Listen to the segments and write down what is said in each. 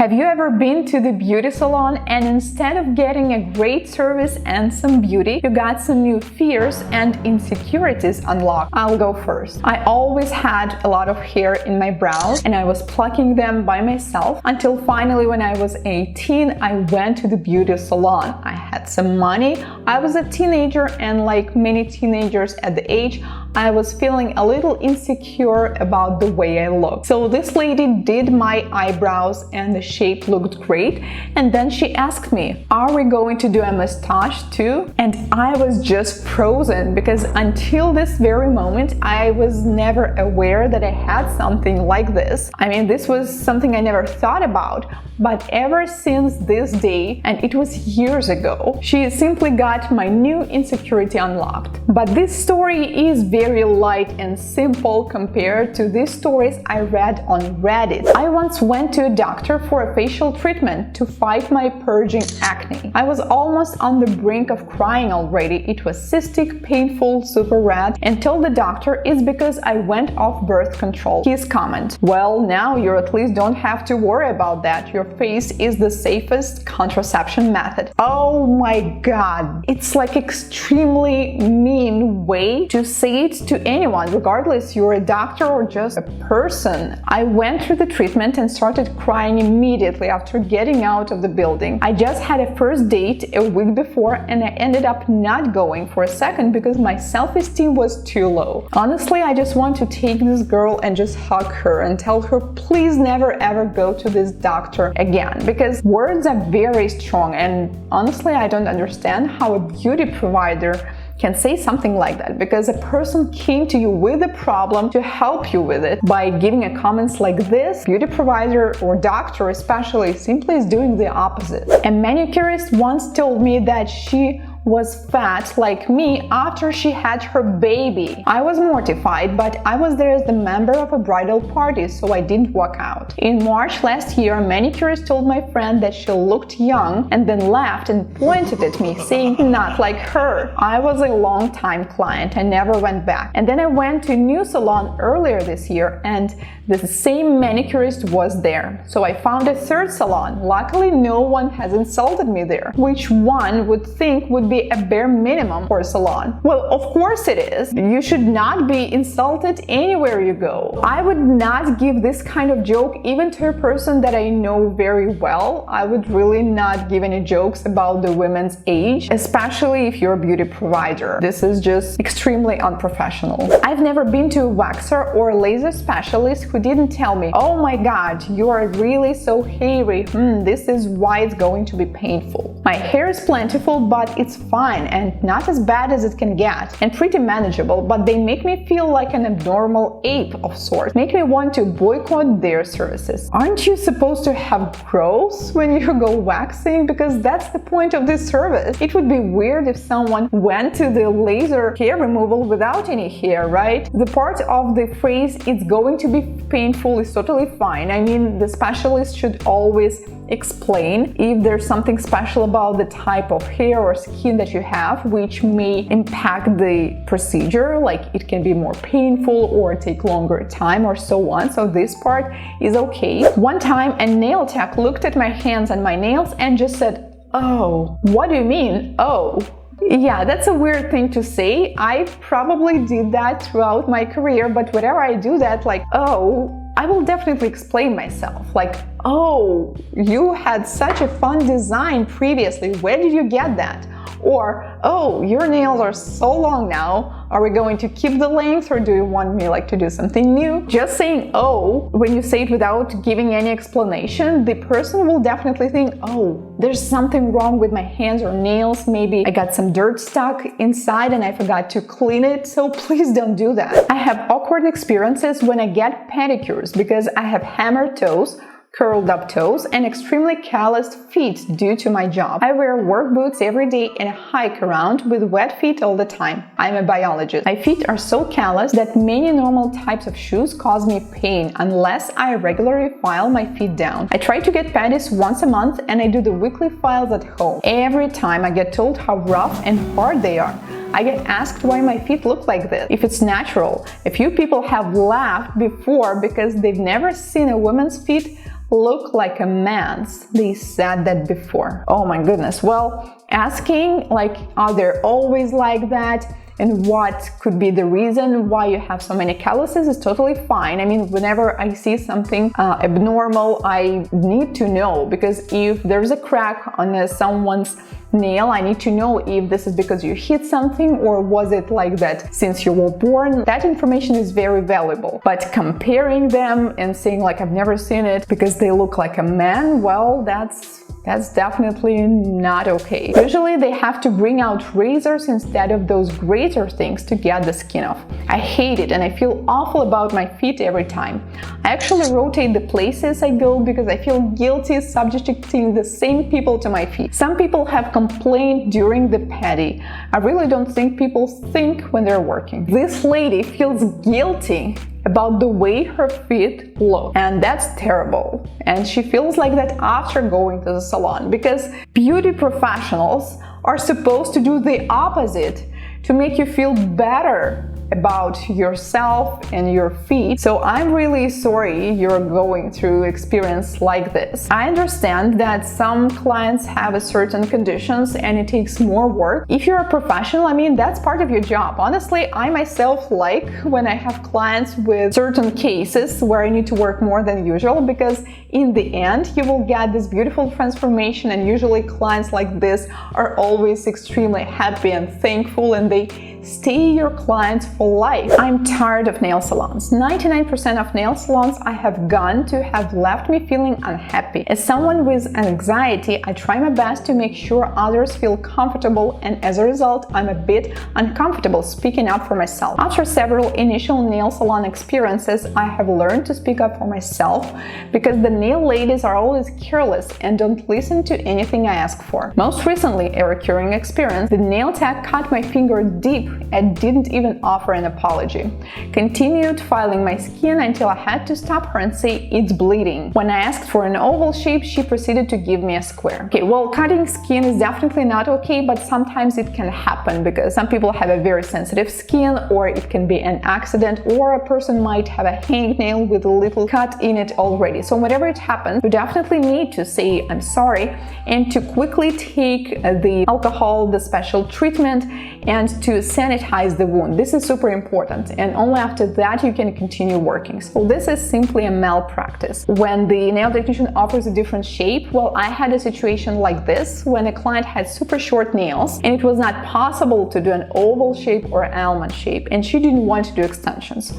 Have you ever been to the beauty salon and instead of getting a great service and some beauty, you got some new fears and insecurities unlocked? I'll go first. I always had a lot of hair in my brows and I was plucking them by myself until finally when I was 18, I went to the beauty salon. I had some money. I was a teenager and like many teenagers at the age, I was feeling a little insecure about the way I looked. So this lady did my eyebrows and the shape looked great. And then she asked me, are we going to do a mustache too? And I was just frozen because until this very moment, I was never aware that I had something like this. I mean, this was something I never thought about. But ever since this day, and it was years ago, she simply got my new insecurity unlocked. But this story is very light and simple compared to these stories I read on Reddit. I once went to a doctor for a facial treatment to fight my purging acne. I was almost on the brink of crying already. It was cystic, painful, super red, and told the doctor it's because I went off birth control. His comment, well, now you at least don't have to worry about that. Your face is the safest contraception method. Oh my god, it's like extremely mean way to say it to anyone, regardless you're a doctor or just a person. I went through the treatment and started crying immediately after getting out of the building. I just had a first date a week before and I ended up not going for a second because my self-esteem was too low. Honestly, I just want to take this girl and just hug her and tell her please never ever go to this doctor again, because words are very strong and honestly I don't understand how a beauty provider can say something like that, because a person came to you with a problem to help you with it. By giving a comments like this, beauty provider or doctor especially simply is doing the opposite. A manicurist once told me that she was fat like me after she had her baby. I was mortified, but I was there as the member of a bridal party, so I didn't walk out. In March last year, a manicurist told my friend that she looked young and then laughed and pointed at me, saying, not like her. I was a long-time client. I never went back. And then I went to a new salon earlier this year and the same manicurist was there. So I found a third salon. Luckily, no one has insulted me there, which one would think would be a bare minimum for a salon. Well, of course it is. You should not be insulted anywhere you go. I would not give this kind of joke even to a person that I know very well. I would really not give any jokes about the women's age, especially if you're a beauty provider. This is just extremely unprofessional. I've never been to a waxer or a laser specialist who didn't tell me, oh my god, you are really so hairy, this is why it's going to be painful. My hair is plentiful, but it's fine and not as bad as it can get, and pretty manageable, but they make me feel like an abnormal ape of sorts, make me want to boycott their services. Aren't you supposed to have growth when you go waxing? Because that's the point of this service. It would be weird if someone went to the laser hair removal without any hair, right? The part of the phrase it's going to be painful is totally fine. I mean, the specialist should always explain if there's something special about the type of hair or skin that you have which may impact the procedure, like it can be more painful or take longer time or so on. So this part is okay. One time a nail tech looked at my hands and my nails and just said, oh, what do you mean, oh? Yeah, that's a weird thing to say. I probably did that throughout my career, but whenever I do that, like, oh, I will definitely explain myself. Like, oh, you had such a fun design previously. Where did you get that? Or, oh, your nails are so long now. Are we going to keep the length or do you want me like to do something new? Just saying oh, when you say it without giving any explanation, the person will definitely think, oh, there's something wrong with my hands or nails. Maybe I got some dirt stuck inside and I forgot to clean it. So please don't do that. I have awkward experiences when I get pedicures because I have hammered toes, curled up toes, and extremely calloused feet due to my job. I wear work boots every day and hike around with wet feet all the time. I'm a biologist. My feet are so callous that many normal types of shoes cause me pain unless I regularly file my feet down. I try to get pedis once a month and I do the weekly files at home. Every time I get told how rough and hard they are. I get asked why my feet look like this, if it's natural. A few people have laughed before because they've never seen a woman's feet look like a man's. They said that before. Oh my goodness. Well, asking like, are they always like that? And what could be the reason why you have so many calluses is totally fine. I mean, whenever I see something abnormal, I need to know, because if there's a crack on someone's nail, I need to know if this is because you hit something or was it like that since you were born. That information is very valuable. But comparing them and saying like, I've never seen it because they look like a man, well, that's definitely not okay. Usually they have to bring out razors instead of those grater things to get the skin off. I hate it and I feel awful about my feet every time. I actually rotate the places I go because I feel guilty subjecting the same people to my feet. Some people have complained during the pedi. I really don't think people think when they're working. This lady feels guilty about the way her feet look, and that's terrible. And she feels like that after going to the salon, because beauty professionals are supposed to do the opposite, to make you feel better about yourself and your feet. So I'm really sorry you're going through experience like this. I understand that some clients have a certain conditions and it takes more work. If you're a professional, I mean, that's part of your job. Honestly, I myself like when I have clients with certain cases where I need to work more than usual, because in the end, you will get this beautiful transformation, and usually clients like this are always extremely happy and thankful, and they stay your clients for life. I'm tired of nail salons. 99% of nail salons I have gone to have left me feeling unhappy. As someone with anxiety, I try my best to make sure others feel comfortable, and as a result, I'm a bit uncomfortable speaking up for myself. After several initial nail salon experiences, I have learned to speak up for myself, because the nail ladies are always careless and don't listen to anything I ask for. Most recently, a recurring experience, the nail tech cut my finger deep and didn't even offer an apology. Continued filing my skin until I had to stop her and say, it's bleeding. When I asked for an oval shape, she proceeded to give me a square. Okay, well, cutting skin is definitely not okay, but sometimes it can happen because some people have a very sensitive skin, or it can be an accident, or a person might have a hangnail with a little cut in it already. So whenever it happens, you definitely need to say, I'm sorry, and to quickly take the alcohol, the special treatment, and to sanitize the wound. This is super important, and only after that you can continue working. So this is simply a malpractice. When the nail technician offers a different shape, well, I had a situation like this when a client had super short nails and it was not possible to do an oval shape or almond shape, and she didn't want to do extensions.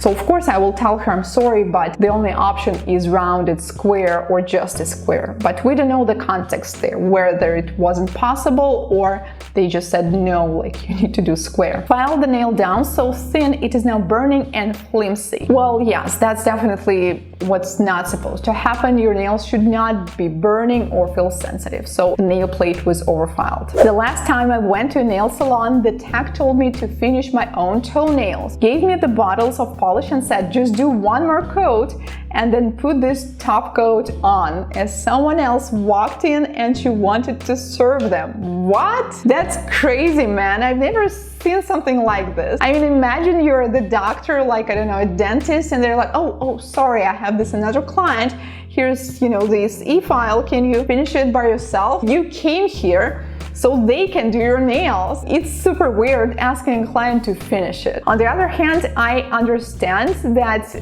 So of course I will tell her, I'm sorry, but the only option is rounded square or just a square. But we don't know the context there, whether it wasn't possible or they just said no, like you need to do square. File the nail down so thin it is now burning and flimsy. Well, yes, that's definitely what's not supposed to happen. Your nails should not be burning or feel sensitive. So the nail plate was overfiled. The last time I went to a nail salon, the tech told me to finish my own toenails, gave me the bottles of polish and said, just do one more coat and then put this top coat on, as someone else walked in and she wanted to serve them. What? That's crazy, man. I've never seen something like this. I mean, imagine you're the doctor, like, I don't know, a dentist, and they're like, oh, sorry, I have this another client. Here's, this e-file. Can you finish it by yourself? You came here so they can do your nails. It's super weird asking a client to finish it. On the other hand, I understand that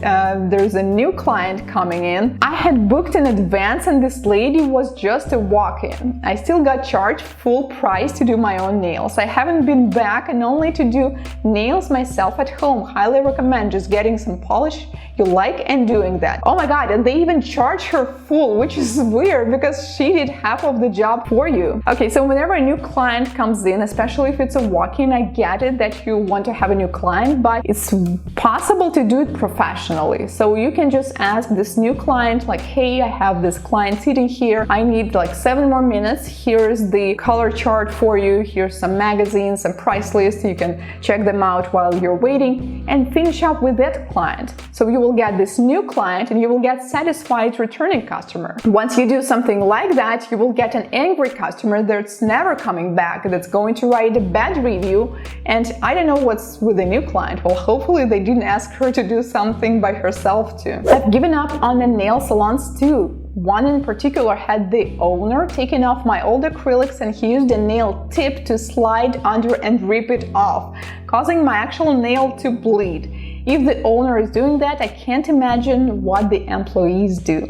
there's a new client coming in. I had booked in advance and this lady was just a walk-in. I still got charged full price to do my own nails. I haven't been back, and only to do nails myself at home. Highly recommend just getting some polish you like and doing that. Oh my god, and they even charge her full, which is weird because she did half of the job for you. Okay, so whenever a new client comes in, especially if it's a walk-in, I get it that you want to have a new client, but it's possible to do it professionally. So you can just ask this new client, like, hey, I have this client sitting here. I need like 7 more minutes. Here's the color chart for you. Here's some magazines, some price lists. You can check them out while you're waiting and finish up with that client. So you will get this new client and you will get satisfied returning customer. Once you do something like that, you will get an angry customer that's never coming back, that's going to write a bad review, and I don't know what's with the new client. Well, hopefully they didn't ask her to do something by herself too. I've given up on the nail salons too. One in particular had the owner taking off my old acrylics, and he used a nail tip to slide under and rip it off, causing my actual nail to bleed. If the owner is doing that, I can't imagine what the employees do.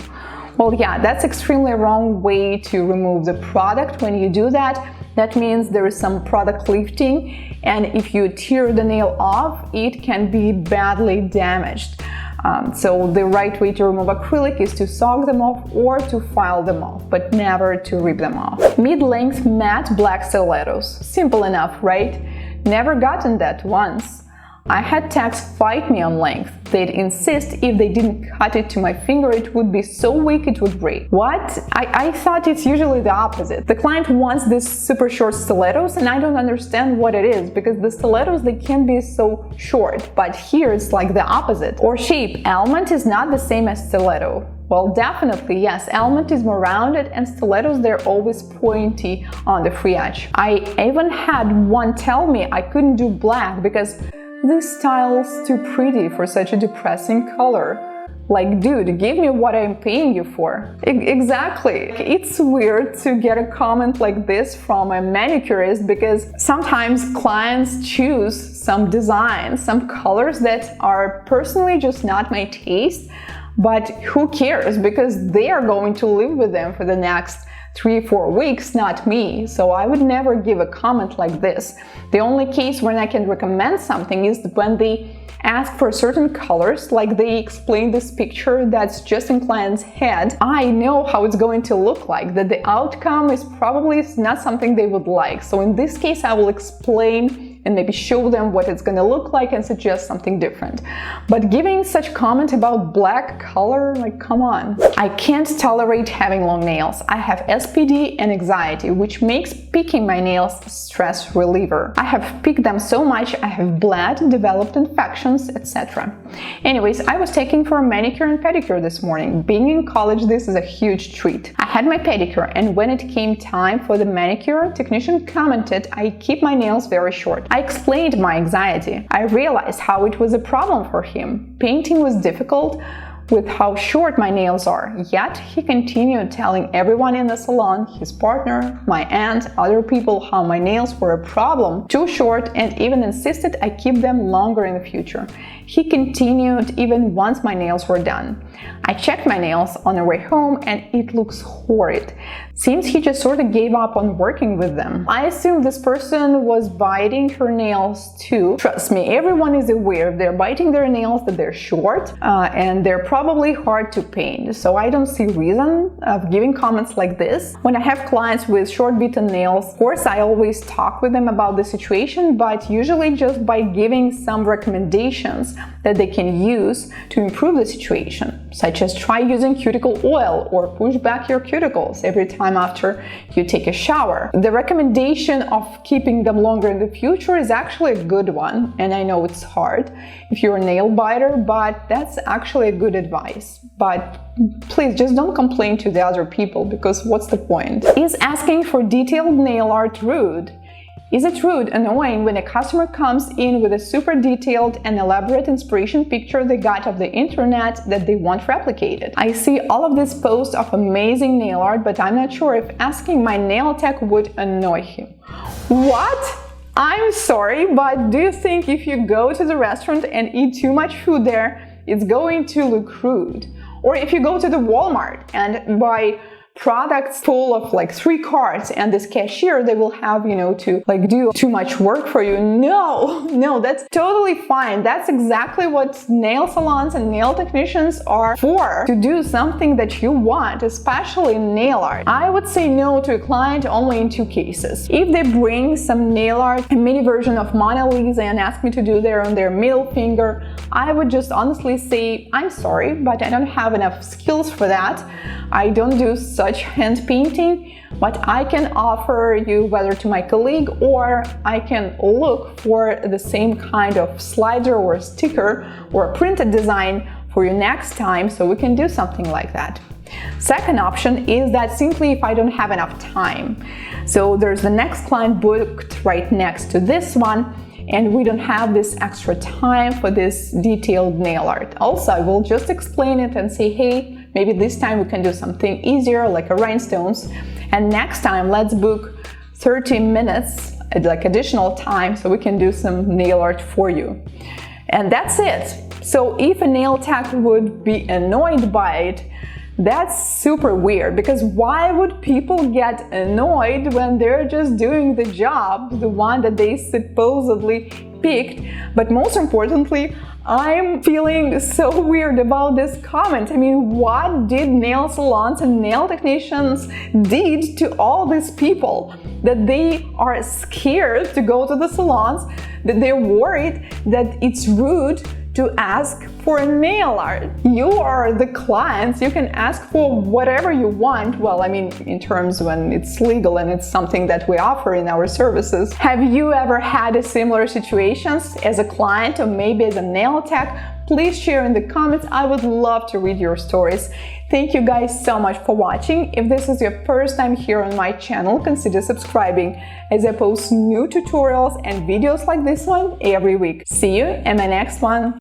Well, yeah, that's extremely wrong way to remove the product. When you do that, that means there is some product lifting, and if you tear the nail off, it can be badly damaged. So the right way to remove acrylic is to soak them off or to file them off, but never to rip them off. Mid-length matte black stilettos. Simple enough, right? Never gotten that once. I had techs fight me on length. They'd insist if they didn't cut it to my finger, it would be so weak it would break. What? I thought it's usually the opposite. The client wants these super short stilettos, and I don't understand what it is, because the stilettos, they can be so short, but here it's like the opposite. Or shape. Element is not the same as stiletto. Well, definitely, yes, element is more rounded, and stilettos, they're always pointy on the free edge. I even had one tell me I couldn't do black because this style's too pretty for such a depressing color. Like, dude, give me what I'm paying you for. Exactly. It's weird to get a comment like this from a manicurist, because sometimes clients choose some designs, some colors that are personally just not my taste, but who cares, because they are going to live with them for the next 3-4 weeks, not me. So I would never give a comment like this. The only case when I can recommend something is when they ask for certain colors, like they explain this picture that's just in client's head. I know how it's going to look like, that the outcome is probably not something they would like. So in this case, I will explain and maybe show them what it's gonna look like and suggest something different. But giving such comment about black color, like, come on. I can't tolerate having long nails. I have SPD and anxiety, which makes picking my nails a stress reliever. I have picked them so much, I have bled, developed infections, etc. Anyways, I was taking for a manicure and pedicure this morning. Being in college, this is a huge treat. I had my pedicure, and when it came time for the manicure, technician commented I keep my nails very short. I explained my anxiety. I realized how it was a problem for him. Painting was difficult with how short my nails are, yet he continued telling everyone in the salon, his partner, my aunt, other people, how my nails were a problem, too short, and even insisted I keep them longer in the future. He continued even once my nails were done. I checked my nails on the way home, and it looks horrid. Seems he just sort of gave up on working with them. I assume this person was biting her nails too. Trust me, everyone is aware if they're biting their nails that they're short and they're probably hard to paint. So I don't see reason of giving comments like this. When I have clients with short bitten nails, of course I always talk with them about the situation, but usually just by giving some recommendations that they can use to improve the situation, such as try using cuticle oil or push back your cuticles every time after you take a shower. The recommendation of keeping them longer in the future is actually a good one, and I know it's hard if you're a nail biter, but that's actually a good advice. But please just don't complain to the other people, because what's the point? Is asking for detailed nail art rude? Is it rude, annoying when a customer comes in with a super detailed and elaborate inspiration picture they got off the internet that they want replicated? I see all of these posts of amazing nail art, but I'm not sure if asking my nail tech would annoy him. What? I'm sorry, but do you think if you go to the restaurant and eat too much food there, it's going to look rude? Or if you go to the Walmart and buy products full of like 3 carts, and this cashier, they will have, to like do too much work for you. No, that's totally fine. That's exactly what nail salons and nail technicians are for, to do something that you want, especially nail art. I would say no to a client only in 2 cases. If they bring some nail art, a mini version of Mona Lisa, and ask me to do there on their middle finger, I would just honestly say, I'm sorry, but I don't have enough skills for that. I don't do such hand painting, but I can offer you whether to my colleague, or I can look for the same kind of slider or sticker or a printed design for you next time, so we can do something like that. Second option is that simply if I don't have enough time. So there's the next client booked right next to this one, and we don't have this extra time for this detailed nail art. Also, I will just explain it and say, hey, Maybe this time we can do something easier, like a rhinestones. And next time, let's book 30 minutes, like additional time, so we can do some nail art for you. And that's it. So if a nail tech would be annoyed by it, that's super weird, because why would people get annoyed when they're just doing the job, the one that they supposedly picked? But most importantly, I'm feeling so weird about this comment. I mean, what did nail salons and nail technicians did to all these people that they are scared to go to the salons, that they're worried that it's rude to ask for a nail art? You are the clients, you can ask for whatever you want. Well, I mean, in terms when it's legal and it's something that we offer in our services. Have you ever had a similar situations as a client or maybe as a nail tech? Please share in the comments. I would love to read your stories. Thank you guys so much for watching. If this is your first time here on my channel, consider subscribing, as I post new tutorials and videos like this one every week. See you in my next one.